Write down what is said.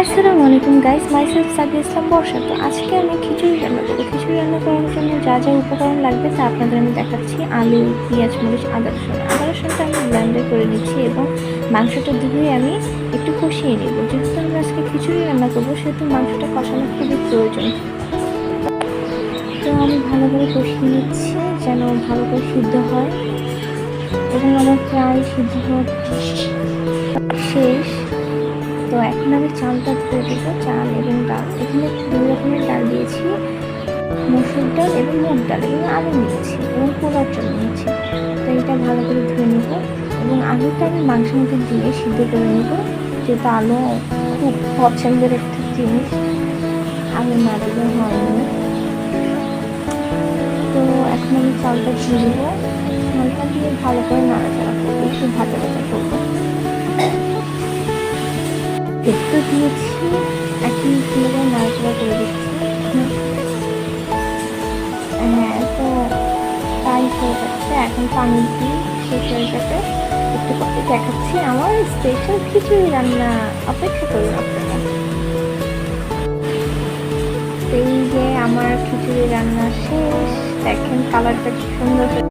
আসসালামু আলাইকুম guys, myself Sadia ইসলাম বর্ষা। তো আজকে আমি খিচুড়ি রান্না করবো। খিচুড়ি রান্না করার জন্য যা যা উপকরণ লাগবে তা আপনাদের আমি দেখাচ্ছি। আলু, পেঁয়াজ, মরিচ, আদা রসুনটা আমি ব্লেন্ডার করে নিচ্ছি এবং মাংসটা ধুয়ে আমি একটু কষিয়ে নেব। যেহেতু আমরা আজকে খিচুড়ি রান্না করবো সেহেতু মাংসটা কষানো খুবই প্রয়োজন। তো আমি ভালো করে কষিয়ে নিচ্ছি যেন ভালো করে সিদ্ধ হয় এবং আমার প্রায় সিদ্ধ হওয়া শেষ। তো এখন আমি চালটা ধুয়ে দেবো। চাল এবং ডাল, এখানে 2 রকমের ডাল দিয়েছি, মসুর ডাল এবং মুগ ডাল এবং আলু নিয়েছি এবং পোলার জন্য নিয়েছি। তো এটা ভালো করে ধুয়ে নেব এবং আলুটা আমি মাংসের মধ্যে দিয়ে সিদ্ধ করে নেব, যেহেতু আলু খুব পছন্দের একটা জিনিস, আলু না দিলে হয়নি। তো এখন আমি চালটা ধুয়ে দেবো, চালটা দিয়ে ভালো করে নাড়াচাড়া করবো, একটু ভাজা ভাজা করবো। একটু দিয়েছি, এখন ধীরে নাড়াচাড়া করে দিচ্ছি। হ্যাঁ, তো তাই হয়ে যাচ্ছে। এখন পানি দিয়ে শেষ হয়ে যাবে, একটু পরে দেখাচ্ছি আমার স্পেশাল খিচুড়ি রান্না। অপেক্ষা করুন আপনারা। এই যে আমার খিচুড়ি রান্না শেষ, দেখেন কালারটা কি সুন্দর।